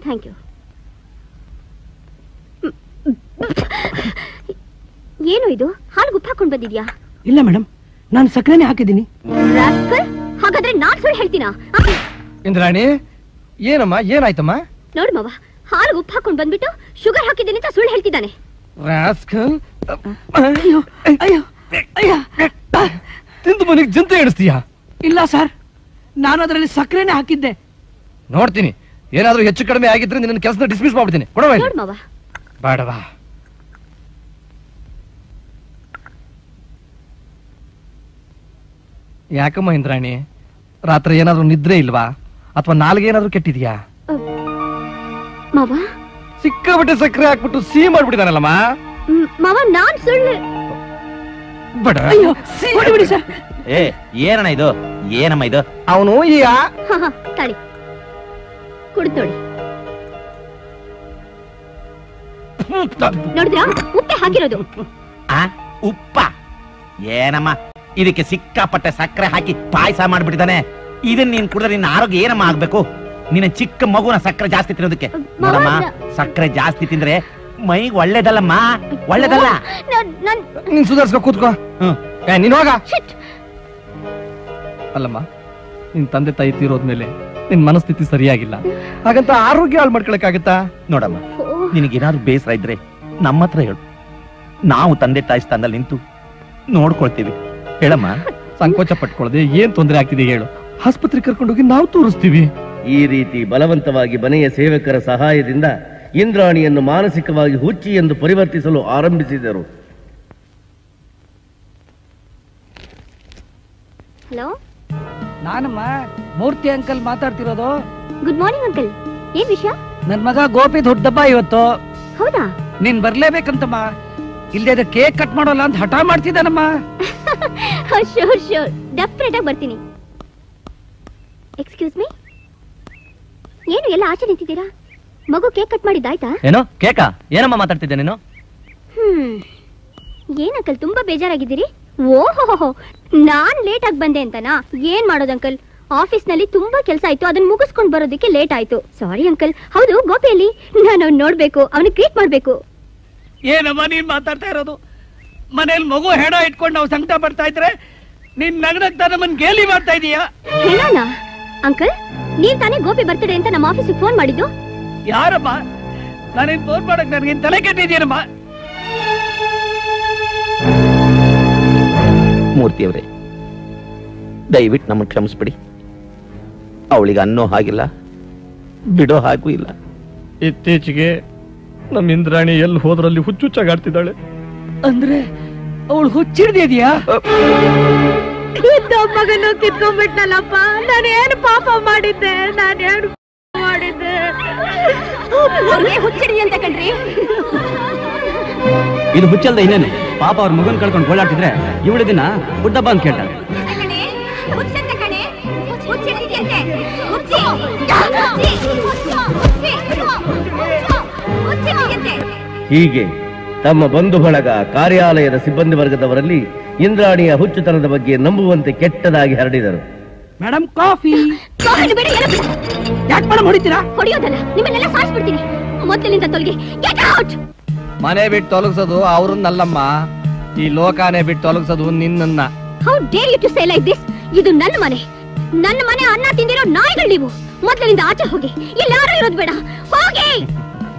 Thank you. ಏನು ಇದು ಹಾಲು ಗುಪ್ಪ ಹಾಕೊಂಡು ಬಂದಿದ್ಯಾ? ಇಲ್ಲ ಮೇಡಮ್, ನಾನು ಸಕ್ಕರೆನೇ ಹಾಕಿದ್ದೀನಿ. ಹಾಗಾದ್ರೆ ನಾನ್ ಸುಳ್ಳು ಹೇಳ್ತೀನಾ? ಇಂದ್ರಾಣಿ, ಏನಮ್ಮ, ಏನಾಯ್ತಮ್ಮ? ನೋಡು ಮಾವ, ಹಾಲು ಉಪ್ಪು ಹಾಕೊಂಡು ಬಂದ್ಬಿಟ್ಟು ಶುಗರ್ ಹಾಕಿದ್ದೀನಿ ಅಂತ ಸುಳ್ಳು ಹೇಳ್ತಿದ್ದಾನೆ. ಅಯ್ಯೋ ಅಯ್ಯೋ ಅಯ್ಯ, ತಿಂದು ಮನೆಗೆ ಜಂತು ಎಣಿಸ್ತೀಯಾ? ಇಲ್ಲ ಸರ್, ನಾನು ಅದರಲ್ಲಿ ಸಕ್ಕರೆನೇ ಹಾಕಿದ್ದೆ. ನೋಡ್ತೀನಿ, ಏನಾದ್ರೂ ಹೆಚ್ಚು ಕಡಿಮೆ ಆಗಿದ್ರೆ ನಿನ್ನ ಕೆಲಸ ಡಿಸ್ಮಿಸ್ ಮಾಡ್ಬಿಡ್ತೀನಿ. ನೋಡು ಮಾವ. ಬೇಡವಾ? ಯಾಕಮ್ಮ ಇಂದ್ರಾಣಿ, ರಾತ್ರಿ ಏನಾದ್ರೂ ನಿದ್ರೆ ಇಲ್ವಾ ಅಥವಾ ನಾಲ್ಗೆ ಏನಾದ್ರೂ ಕೆಟ್ಟಿದ್ಯಾ? ಮಾವ ಸಿಕ್ಕಾಬಿಟ್ಟೆ ಸಕ್ಕರೆ ಹಾಕ್ಬಿಟ್ಟು ಸಿಹಿ ಮಾಡ್ಬಿಟ್ಟಿದಾನಲ್ಲಮ್ಮ. ಮಾವ ನಾನ್ ಸುಳ್ಳು. ಬಿಡಿ ಸರ್. ಏನಣ್ಣ ಇದು? ಏನಮ್ಮ ಇದು? ಅವನು ಈಗ ತಾಳಿ ಕುಡಿದು ನೋಡಿ. ನೋಡಿದ್ರಾ, ಉಪ್ಪೆ ಹಾಕಿರೋದು. ಉಪ್ಪ? ಏನಮ್ಮ, ಇದಕ್ಕೆ ಸಿಕ್ಕಾಪಟ್ಟೆ ಸಕ್ಕರೆ ಹಾಕಿ ಪಾಯಸ ಮಾಡ್ಬಿಟ್ಟಿದ್ದಾನೆ. ಇದನ್ನ ನೀನ್ ಕುಡಿದ್ರೆ ನಿನ್ನ ಆರೋಗ್ಯ ಏನಮ್ಮ ಆಗ್ಬೇಕು? ನಿನ್ನ ಚಿಕ್ಕ ಮಗುನ ಸಕ್ಕರೆ ಜಾಸ್ತಿ ತಿನ್ನೋದಕ್ಕೆ. ನೋಡಮ್ಮ, ಸಕ್ಕರೆ ಜಾಸ್ತಿ ತಿಂದ್ರೆ ಮೈಗೆ ಒಳ್ಳೇದಲ್ಲಮ್ಮ, ಒಳ್ಳೇದಲ್ಲ. ನೀನ್ ಸುಧಾರಿಸ್ಕೊ, ಕೂತ್ಕೋ. ನೀನ್ ಹೋಗ. ಅಲ್ಲಮ್ಮ, ನಿನ್ ತಂದೆ ತಾಯಿ ತೀರೋದ್ಮೇಲೆ ನಿನ್ ಮನಸ್ಥಿತಿ ಸರಿಯಾಗಿಲ್ಲ, ಹಾಗಂತ ಆರೋಗ್ಯ ಹಾಳು ಮಾಡ್ಕೊಳಕ್ಕಾಗತ್ತಾ? ನೋಡಮ್ಮ, ನಿನಗೇನಾದ್ರು ಬೇಸರ ಇದ್ರೆ ನಮ್ಮ ಹತ್ರ ಹೇಳು, ನಾವು ತಂದೆ ತಾಯಿ ಸ್ಥಾನದಲ್ಲಿ ನಿಂತು ನೋಡ್ಕೊಳ್ತೀವಿ. ಹೇಳಮ್ಮ. ಸಂಕೋಚ ಪಟ್ಕೊಳ್ಳದೆ ಏನ್ ತೊಂದರೆ ಆಗ್ತಿದೆ ಹೇಳು, ಆಸ್ಪತ್ರೆ ಕರ್ಕೊಂಡೋಗಿ ನಾವು ತೋರಿಸ್ತೀವಿ. ಈ ರೀತಿ ಬಲವಂತವಾಗಿ ಮನೆಯ ಸೇವಕರ ಸಹಾಯದಿಂದ ಇಂದ್ರಾಣಿಯನ್ನು ಮಾನಸಿಕವಾಗಿ ಹುಚ್ಚಿ ಎಂದು ಪರಿವರ್ತಿಸಲು ಆರಂಭಿಸಿದರು. ಹಲೋ, ನಾನಮ್ಮ ಮೂರ್ತಿ ಅಂಕಲ್ ಮಾತಾಡ್ತಿರೋದು. Good morning uncle. ಏನ್ ವಿಷಯ? ನನ್ ಮಗ ಗೋಪಿ ದೊಡ್ಡಬ್ಬ ಇವತ್ತು. ಹೌದಾ? ನೀನ್ ಬರ್ಲೇಬೇಕಂತಮ್ಮ, ಇಲ್ಲದೆ ಕೇಕ್ ಕಟ್ ಮಾಡೋಲ್ಲ ಅಂತ ಹಠ ಮಾಡ್ತಿದ್ದಾನಮ್ಮ. ಶೋರ್ ಶೋರ್, ಡೆಫಿನೆಟ್ ಆಗಿ ಬರ್ತೀನಿ. ಎಕ್ಸ್ಕ್ಯೂಸ್ ಮೀ, ಏನು ಎಲ್ಲ ಆಚೆ ನಿಂತಿದ್ದೀರಾ? ಮಗು ಕೇಕ್ ಕಟ್ ಮಾಡಿದ್ದಾಯ್ತಾ? ಏನೋ ಕೇಕಾ? ಏನಮ್ಮ ಮಾತಾಡ್ತಿದ್ದೆ ನೀನು? ಏನಂಕಲ್ ತುಂಬಾ ಬೇಜಾರಾಗಿದ್ದೀರಿ? ಓಹೋ, ನಾನ್ ಲೇಟ್ ಆಗಿ ಬಂದೆ ಅಂತನಾ? ಏನ್ ಮಾಡೋದು ಅಂಕಲ್, ಆಫೀಸ್ ನಲ್ಲಿ ತುಂಬಾ ಕೆಲಸ ಆಯ್ತು, ಅದನ್ನ ಮುಗಿಸ್ಕೊಂಡು ಬರೋದಕ್ಕೆ ಲೇಟ್ ಆಯ್ತು. Sorry uncle. ಹೌದು, ಗೋಪಿಯಲ್ಲಿ ನಾನು ಅವ್ನು ನೋಡ್ಬೇಕು, ಅವನಿಗೆ ಟ್ರೀಟ್ ಮಾಡ್ಬೇಕು. ಏನಮ್ಮ ನೀನ್ ಮಾತಾಡ್ತಾ ಇರೋದು? ಮನೇಲಿ ಮಗು ಹೆಣ ಇಟ್ಕೊಂಡು ನಾವು ಸಂಕಟ ಪಡ್ತಾ ಇದ್ರೆ ನೀನ್ ನಗನಗ್ತಾ ನಮ್ಮನ್ ಗೇಲಿ ಮಾಡ್ತಾ ಇದೀಯಾ? ಹೆಣನಾ? ಅಂಕಲ್, ನೀವ್ ತಾನೇ ಗೋಪಿ ಬರ್ತ್ಡೇ ಅಂತ ನಮ್ಮ ಆಫೀಸಿಗೆ ಫೋನ್ ಮಾಡಿದ್ದು? ಯಾರಮ್ಮ? ನಾನೇನ್ ಫೋನ್ ಮಾಡಕ್ ನನಗೇನ್ ತಲೆ ಕೆಟ್ಟಿದ್ದೀನಮ್ಮ? ಮೂರ್ತಿಯವರೇ, ದಯವಿಟ್ಟು ನಮ್ಮನ್ನು ಕ್ಷಮಿಸ್ಬಿಡಿ. ಅವಳಿಗೆ ಅನ್ನೋ ಹಾಗಿಲ್ಲ, ಬಿಡೋ ಹಾಗೂ ಇಲ್ಲ. ಇತ್ತೀಚೆಗೆ ನಮ್ಮ ಇಂದ್ರಾಣಿ ಎಲ್ಲಿ ಹೋದ್ರಲ್ಲಿ ಹುಚ್ಚುಚ್ಚಾಗಾಡ್ತಿದ್ದಾಳೆ. ಅಂದ್ರೆ ಅವಳು ಹುಚ್ಚಿಡ್ದಿದ್ಯಾ? ಮಗನು ಕಿತ್ಕೊಂಡ್ಬಿಟ್ನಲ್ಲಪ್ಪ, ನಾನೇನು ಪಾಪ ಮಾಡಿದ್ದೆ? ನಾನೇನು ಮಾಡಿದ್ದೆ? ಹುಚ್ಚಿಡಿ ಅಂತ ಕಣ್ರಿ. ಇದು ಹುಚ್ಚಲ್ದ ಇನ್ನೇನು? ಪಾಪ ಅವ್ರ ಮಗನ್ ಕಳ್ಕೊಂಡು ಗೋಳಾಡ್ತಿದ್ರೆ ಇವಳ ದಿನ ಬುಡ್ಡಬ್ಬ ಅಂತ ಕೇಳ್ತಾರೆ. ಹೀಗೆ ತಮ್ಮ ಬಂಧು ಬಳಗ, ಕಾರ್ಯಾಲಯದ ಸಿಬ್ಬಂದಿ ವರ್ಗದವರಲ್ಲಿ ಇಂದ್ರಾಣಿಯ ಹುಚ್ಚುತನದ ಬಗ್ಗೆ ನಂಬುವಂತೆ ಕೆಟ್ಟದಾಗಿ ಹರಡಿದರು. Madam coffee. ಯಾಕೆ ಮೇಡಮ್ ಹೊಡಿತೀರಾ? ಹೊಡಿಯೋದಲ್ಲ, ನಿಮ್ಮನ್ನೆಲ್ಲ ಸಾಯಿಸ್ಬಿಡ್ತೀನಿ. ಮೊದಲಿನಿಂದ ತೊಲಗಿ. Get out. ಮನೆ ಬಿಟ್ಟು ತೊಲಗಿಸೋದು ಅವ್ರನ್ನಲ್ಲಮ್ಮ, ಈ ಲೋಕಾನೇ ಬಿಟ್ಟು ತೊಲಗಿಸೋದು ನಿನ್ನನ್ನ. How dare you to say like this? ಇದು ನನ್ನ ಮನೆ, ನನ್ನ ಮನೆ. ಅನ್ನ ತಿಂದಿರೋ ನಾಯಿಗಳು ನೀವು. ಮೊದಲಿನಿಂದ ಆಚೆ ಹೋಗಿ, ಇಲ್ಲಿ ಯಾರು ಇರೋದು ಬೇಡ, ಹೋಗಿ.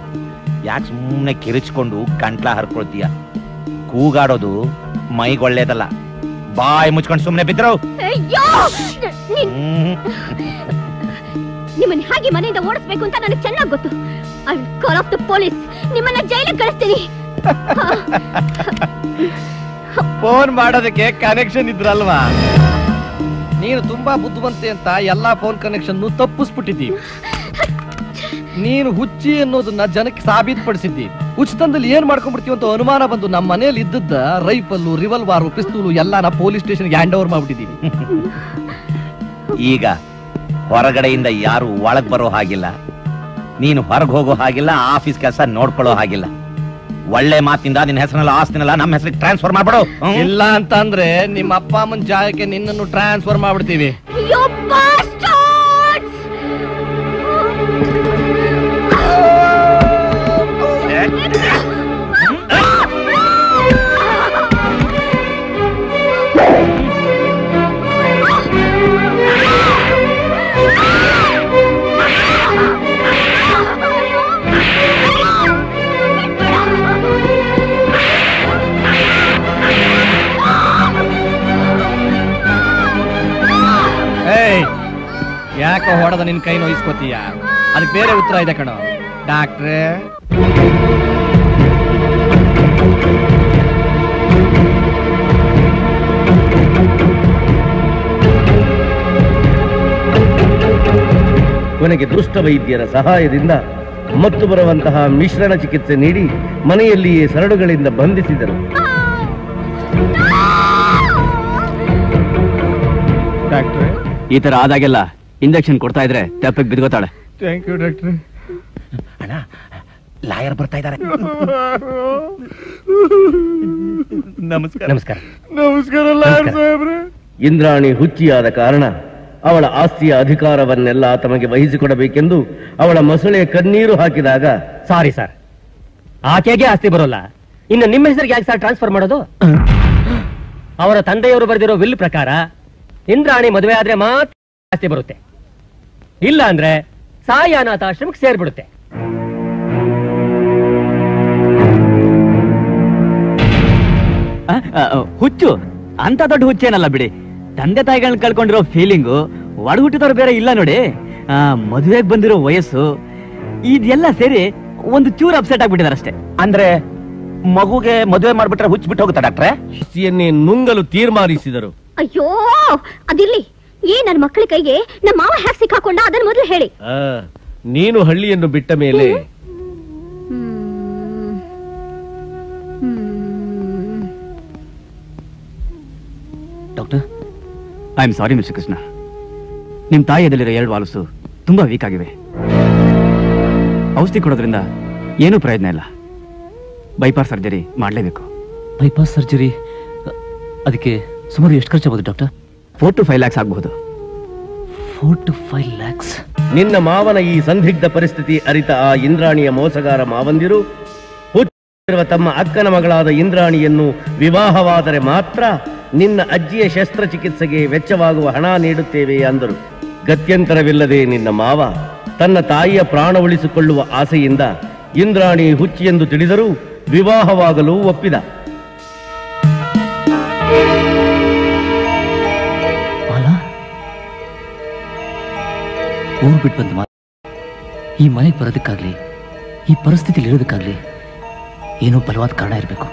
ಯಾಕೆ ಸುಮ್ಮನೆ ಕಿರಿಚ್ಕೊಂಡು ಕಂಟ್ಲ ಹರ್ಕೊಳ್ತೀಯ? ಕೂಗಾಡೋದು ಮೈಗೊಳ್ಳೇದಲ್ಲ. ಬಾಯಿ ಮುಚ್ಕೊಂಡು ಸುಮ್ಮನೆ ಬಿದ್ರು. ನಿಮ್ಮನ್ನ ಹಾಗೆ ಮನೆಯಿಂದ ಓಡಿಸ್ಬೇಕು ಅಂತ ನನಗೆ ಚೆನ್ನಾಗಿ ಗೊತ್ತು. I will Call of the police. ನಿಮ್ಮನ್ನ ಜೈಲಿಗೆ ಕಳಿಸ್ತೀನಿ. ಫೋನ್ ಮಾಡೋದಕ್ಕೆ ಕನೆಕ್ಷನ್ ಇದ್ರಲ್ವಾ? ನೀನು ತುಂಬಾ ಬುದ್ಧಿವಂತೆ ಅಂತ ಎಲ್ಲಾ ಫೋನ್ ಕನೆಕ್ಷನ್ ತಪ್ಪಿಸ್ಬಿಟ್ಟಿದ್ದೀವಿ. ನೀನು ಹುಚ್ಚಿ ಅನ್ನೋದನ್ನ ಜನಕ್ಕೆ ಸಾಬೀತುಪಡಿಸಿದ್ದಿ. ಹುಚ್ಚತನದಲ್ಲಿ ಏನ್ ಮಾಡ್ಕೊಂಡ್ಬಿಡ್ತೀವಿ ಅಂತ ಅನುಮಾನ ಬಂದು ನಮ್ಮ ಮನೆಯಲ್ಲಿ ಇದ್ದದ್ದ ರೈಫಲ್ಲು, ರಿವಲ್ವಾರು, ಪಿಸ್ತೂಲು ಎಲ್ಲಾನ ಪೊಲೀಸ್ ಸ್ಟೇಷನ್ಗೆ ಹ್ಯಾಂಡ್ ಓವರ್ ಮಾಡ್ಬಿಟ್ಟಿದ್ದೀವಿ. ಈಗ ಹೊರಗಡೆಯಿಂದ ಯಾರು ಒಳಗ್ ಬರೋ ಹಾಗಿಲ್ಲ, ನೀನು ಹೊರಗೆ ಹೋಗೋ ಹಾಗಿಲ್ಲ, ಆಫೀಸ್ ಕೆಲಸ ನೋಡ್ಕೊಳ್ಳೋ ಹಾಗಿಲ್ಲ. ಒಳ್ಳೆ ಮಾತಿಂದ ನಿನ್ನ ಹೆಸರಲ್ಲ ಆಸ್ತಿನಲ್ಲ ನಮ್ಮ ಹೆಸರಿಗೆ ಟ್ರಾನ್ಸ್ಫರ್ ಮಾಡ್ಬಿಡು. ಇಲ್ಲ ಅಂತ ಅಂದ್ರೆ ನಿಮ್ಮ ಅಪ್ಪ ಅಮ್ಮನ ಜಾಗಕ್ಕೆ ನಿನ್ನನ್ನು ಟ್ರಾನ್ಸ್ಫರ್ ಮಾಡ್ಬಿಡ್ತೀವಿ. ಯಾವ್ದೋ ನಿನ್ ಕೈ ನೋಯಿಸ್ಕೋತೀಯ? ಅದಕ್ಕೆ ಬೇರೆ ಉತ್ತರ ಇದೆ ಕಣೋ ಡಾಕ್ಟ್ರೇ. ಕೊನೆಗೆ ದುಷ್ಟ ವೈದ್ಯರ ಸಹಾಯದಿಂದ ಮತ್ತು ಬರುವಂತಹ ಮಿಶ್ರಣ ಚಿಕಿತ್ಸೆ ನೀಡಿ ಮನೆಯಲ್ಲಿಯೇ ಸರಳುಗಳಿಂದ ಬಂಧಿಸಿದರು. ಡಾಕ್ಟ್ರೇ, ಈ ತರ ಆದಾಗೆಲ್ಲ ಇಂಜೆಕ್ಷನ್ ಕೊಡ್ತಾ ಇದ್ರೆ ತೆಪ್ಪಗೆ ಬಿದ್ಕೋತಾಳೆ. ಥ್ಯಾಂಕ್ ಯು ಡಾಕ್ಟ್ರೇ. ಅಣ್ಣ, ಲಾಯರ್ ಬರ್ತಾ ಇದ್ದಾರೆ. ನಮಸ್ಕಾರ. ನಮಸ್ಕಾರ. ನಮಸ್ಕಾರ ಲಾಯರ್ ಸಾಹೇಬ್ರೆ. ಇಂದ್ರಾಣಿ ಹುಚ್ಚಿಯಾದ ಕಾರಣ ಅವಳ ಆಸ್ತಿಯ ಅಧಿಕಾರವನ್ನೆಲ್ಲ ತಮಗೆ ವಹಿಸಿಕೊಡಬೇಕೆಂದು ಅವಳ ಮೊಸಳೆಯ ಕಣ್ಣೀರು ಹಾಕಿದಾಗ, ಸಾರಿ ಸರ್, ಆಕೆಗೆ ಆಸ್ತಿ ಬರೋಲ್ಲ, ಇನ್ನು ನಿಮ್ಮ ಹೆಸರಿಗೆ ಯಾಕೆ ಸರ್ ಟ್ರಾನ್ಸ್ಫರ್ ಮಾಡೋದು? ಅವರ ತಂದೆಯವರು ಬರೆದಿರೋ ವಿಲ್ ಪ್ರಕಾರ ಇಂದ್ರಾಣಿ ಮದುವೆ ಆದ್ರೆ ಮಾತ್ರ ಆಸ್ತಿ ಬರುತ್ತೆ, ಇಲ್ಲ ಅಂದ್ರೆ ಸಾಯಿ ಅನಾಥ ಆಶ್ರಮಕ್ಕೆ ಸೇರ್ಬಿಡುತ್ತೆ. ಹುಚ್ಚು ಅಂತ ದೊಡ್ಡ ಹುಚ್ಚೇನಲ್ಲ ಬಿಡಿ. ತಂದೆ ತಾಯಿಗಳನ್ನ ಕಳ್ಕೊಂಡಿರೋ ಫೀಲಿಂಗು ಒಡ ಹುಟ್ಟಿದವ್ರು ಬೇರೆ ಇಲ್ಲ ನೋಡಿ. ಮದುವೆಗೆ ಬಂದಿರೋ ವಯಸ್ಸು ಇದೆಲ್ಲ ಸೇರಿ ಒಂದು ಚೂರು ಅಪ್ಸೆಟ್ ಆಗ್ಬಿಟ್ಟಿದಾರೆ ಅಷ್ಟೇ. ಅಂದ್ರೆ ಮಗುಗೆ ಮದುವೆ ಮಾಡ್ಬಿಟ್ರೆ ಹುಚ್ಚ ಬಿಟ್ಟು ಹೋಗುತ್ತಾ ಡಾಕ್ಟ್ರೆ? ಆಸ್ತಿಯನ್ನೇ ನುಂಗಲು ತೀರ್ಮಾನಿಸಿದರು. ಅಯ್ಯೋ ಅದಿರ್ಲಿ, ನನ್ನ ಮಕ್ಕಳ ಕೈಗೆ ನಮ್ಮ ಮಾವ ಹ್ಯಾಕ್ ಸಿಕ್ಕಾಕೊಂಡ ಅದನ್ನ ಮೊದಲು ಹೇಳಿ. ನೀನು ಹಳ್ಳಿಯನ್ನು ಬಿಟ್ಟ ಮೇಲೆ doctor, I am sorry mister Krishna, ನಿಮ್ ತಾಯಿಯದಲ್ಲಿರೋ 2 ವಾಲ್ವ್ಸು ತುಂಬಾ ವೀಕ್ ಆಗಿವೆ. ಔಷಧಿ ಕೊಡೋದ್ರಿಂದ ಏನೂ ಪ್ರಯೋಜನ ಇಲ್ಲ. ಬೈಪಾಸ್ ಸರ್ಜರಿ ಮಾಡಲೇಬೇಕು. ಬೈಪಾಸ್ ಸರ್ಜರಿ, ಅದಕ್ಕೆ ಸುಮಾರು ಎಷ್ಟು ಖರ್ಚಾಗಬಹುದು ಡಾಕ್ಟರ್? 4 to 5 lakhs ಆಗಬಹುದು. 4 to 5 lakhs. ನಿನ್ನ ಮಾವನ ಈ ಸಂದಿಗ್ಧ ಪರಿಸ್ಥಿತಿ ಅರಿತ ಆ ಇಂದ್ರಾಣಿಯ ಮೋಸಗಾರ ಮಾವಂದಿರು ಹುಚ್ಚಿರುವ ತಮ್ಮ ಅಕ್ಕನ ಮಗಳಾದ ಇಂದ್ರಾಣಿಯನ್ನು ವಿವಾಹವಾದರೆ ಮಾತ್ರ ನಿನ್ನ ಅಜ್ಜಿಯ ಶಸ್ತ್ರಚಿಕಿತ್ಸೆಗೆ ವೆಚ್ಚವಾಗುವ ಹಣ ನೀಡುತ್ತೇವೆ ಅಂದರು. ಗತ್ಯಂತರವಿಲ್ಲದೆ ನಿನ್ನ ಮಾವ ತನ್ನ ತಾಯಿಯ ಪ್ರಾಣ ಉಳಿಸಿಕೊಳ್ಳುವ ಆಸೆಯಿಂದ ಇಂದ್ರಾಣಿ ಹುಚ್ಚಿ ಎಂದು ತಿಳಿದರೂ ವಿವಾಹವಾಗಲು ಒಪ್ಪಿದ. ಊರು ಬಿಟ್ಟು ಬಂದ ಈ ಮನೆಗೆ ಬರೋದಕ್ಕಾಗ್ಲಿ, ಈ ಪರಿಸ್ಥಿತಿಲಿ ಇರೋದಕ್ಕಾಗ್ಲಿ ಏನೋ ಬಲವಾದ ಕಾರಣ ಇರಬೇಕು.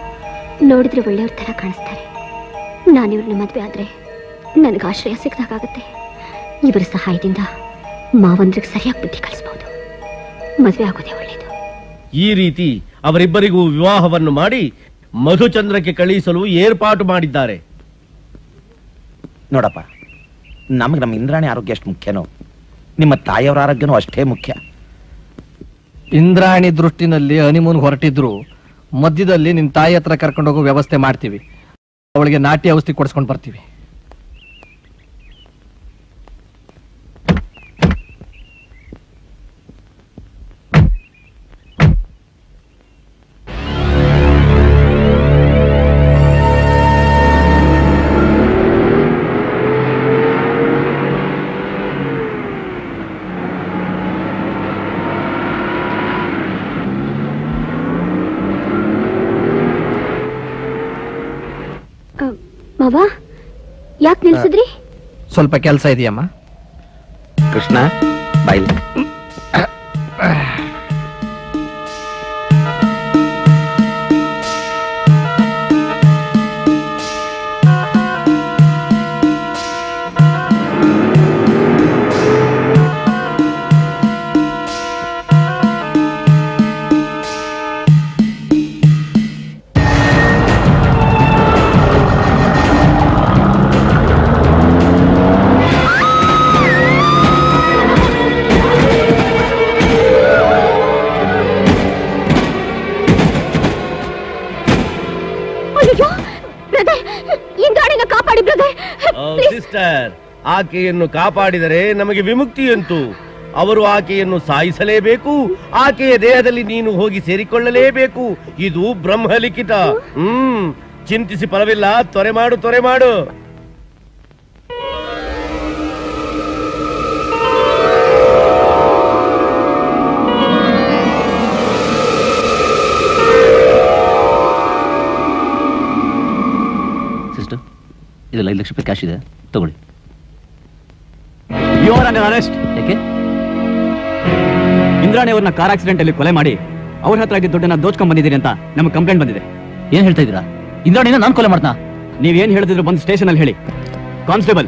ನೋಡಿದ್ರೆ ಒಳ್ಳೆಯವ್ರ ತರ ಕಾಣಿಸ್ತಾರೆ. ನಾನಿವ್ರನ್ನ ಮದ್ವೆ ಆದ್ರೆ ನನಗೆ ಆಶ್ರಯ ಸಿಕ್ಕಾಗುತ್ತೆ. ಇವರ ಸಹಾಯದಿಂದ ಮಾವಂದ್ರಿಗೆ ಸರಿಯಾಗಿ ಬುದ್ಧಿ ಕಲಿಸಬಹುದು. ಮದ್ವೆ ಆಗೋದೇ ಒಳ್ಳೇದು. ಈ ರೀತಿ ಅವರಿಬ್ಬರಿಗೂ ವಿವಾಹವನ್ನು ಮಾಡಿ ಮಧುಚಂದ್ರಕ್ಕೆ ಕಳುಹಿಸಲು ಏರ್ಪಾಟು ಮಾಡಿದ್ದಾರೆ. ನೋಡಪ್ಪ, ನಮಗೆ ನಮ್ಮ ಇಂದ್ರಾಣಿ ಆರೋಗ್ಯ ಎಷ್ಟು ಮುಖ್ಯನೋ ನಿಮ್ಮ ತಾಯಿಯವರ ಆರೋಗ್ಯನೂ ಅಷ್ಟೇ ಮುಖ್ಯ. ಇಂದ್ರಾಣಿ ದೃಷ್ಟಿನಲ್ಲಿ ಹನಿಮೂನ್ ಹೊರಟಿದ್ರು ಮಧ್ಯದಲ್ಲಿ ನಿನ್ ತಾಯಿ ಹತ್ರ ಕರ್ಕೊಂಡು ಹೋಗೋ ವ್ಯವಸ್ಥೆ ಮಾಡ್ತೀವಿ. ಅವಳಿಗೆ ನಾಟಿ ಔಷಧಿ ಕೊಡಿಸ್ಕೊಂಡು ಬರ್ತೀವಿ. ಮಾವ, ಯಾಕೆ ನಿಲ್ಸಿದ್ರಿ? ಸ್ವಲ್ಪ ಕೆಲಸ ಇದೆಯಮ್ಮ. ಕೃಷ್ಣ ಬಾಯ್ಲಿ. ಸಿಸ್ಟರ್, ಆಕೆಯನ್ನು ಕಾಪಾಡಿದರೆ ನಮಗೆ ವಿಮುಕ್ತಿ ಎಂತು. ಅವರು ಆಕೆಯನ್ನು ಸಾಯಿಸಲೇಬೇಕು. ಆಕೆಯ ದೇಹದಲ್ಲಿ ನೀನು ಹೋಗಿ ಸೇರಿಕೊಳ್ಳಲೇಬೇಕು. ಇದು ಬ್ರಹ್ಮಲಿಖಿತ. ಚಿಂತಿಸಿ ಫಲವಿಲ್ಲ. ತ್ವರೆ ಮಾಡು, ತ್ವರೆ ಮಾಡು. ಸಿಸ್ಟರ್, ಇದು 5 ಲಕ್ಷ ರೂಪಾಯಿ ಕ್ಯಾಶ್ ಇದೆ, ತಗೊಳ್ಳಿ. You are under arrest. ಯಾಕೆ? ಇಂದ್ರಾಣಿ ಅವ್ರನ್ನ ಕಾರ್ ಆಕ್ಸಿಡೆಂಟ್ ಅಲ್ಲಿ ಕೊಲೆ ಮಾಡಿ ಅವ್ರ ಹತ್ರ ಆಗಿದ್ದ ದುಡ್ಡನ್ನ ದೋಚ್ಕೊಂಡ್ ಬಂದಿದ್ದೀರಿ ಅಂತ ನಮ್ಗೆ ಕಂಪ್ಲೇಂಟ್ ಬಂದಿದೆ. ಏನ್ ಹೇಳ್ತಾ ಇದ್ದೀರಾ? ಇಂದ್ರಾಣಿನ ನಾನ್ ಕೊಲೆ ಮಾಡ್ತಾ? ನೀವೇನ್ ಹೇಳಿದ್ರು ಬಂದು ಸ್ಟೇಷನ್ ಅಲ್ಲಿ ಹೇಳಿ. ಕಾನ್ಸ್ಟೇಬಲ್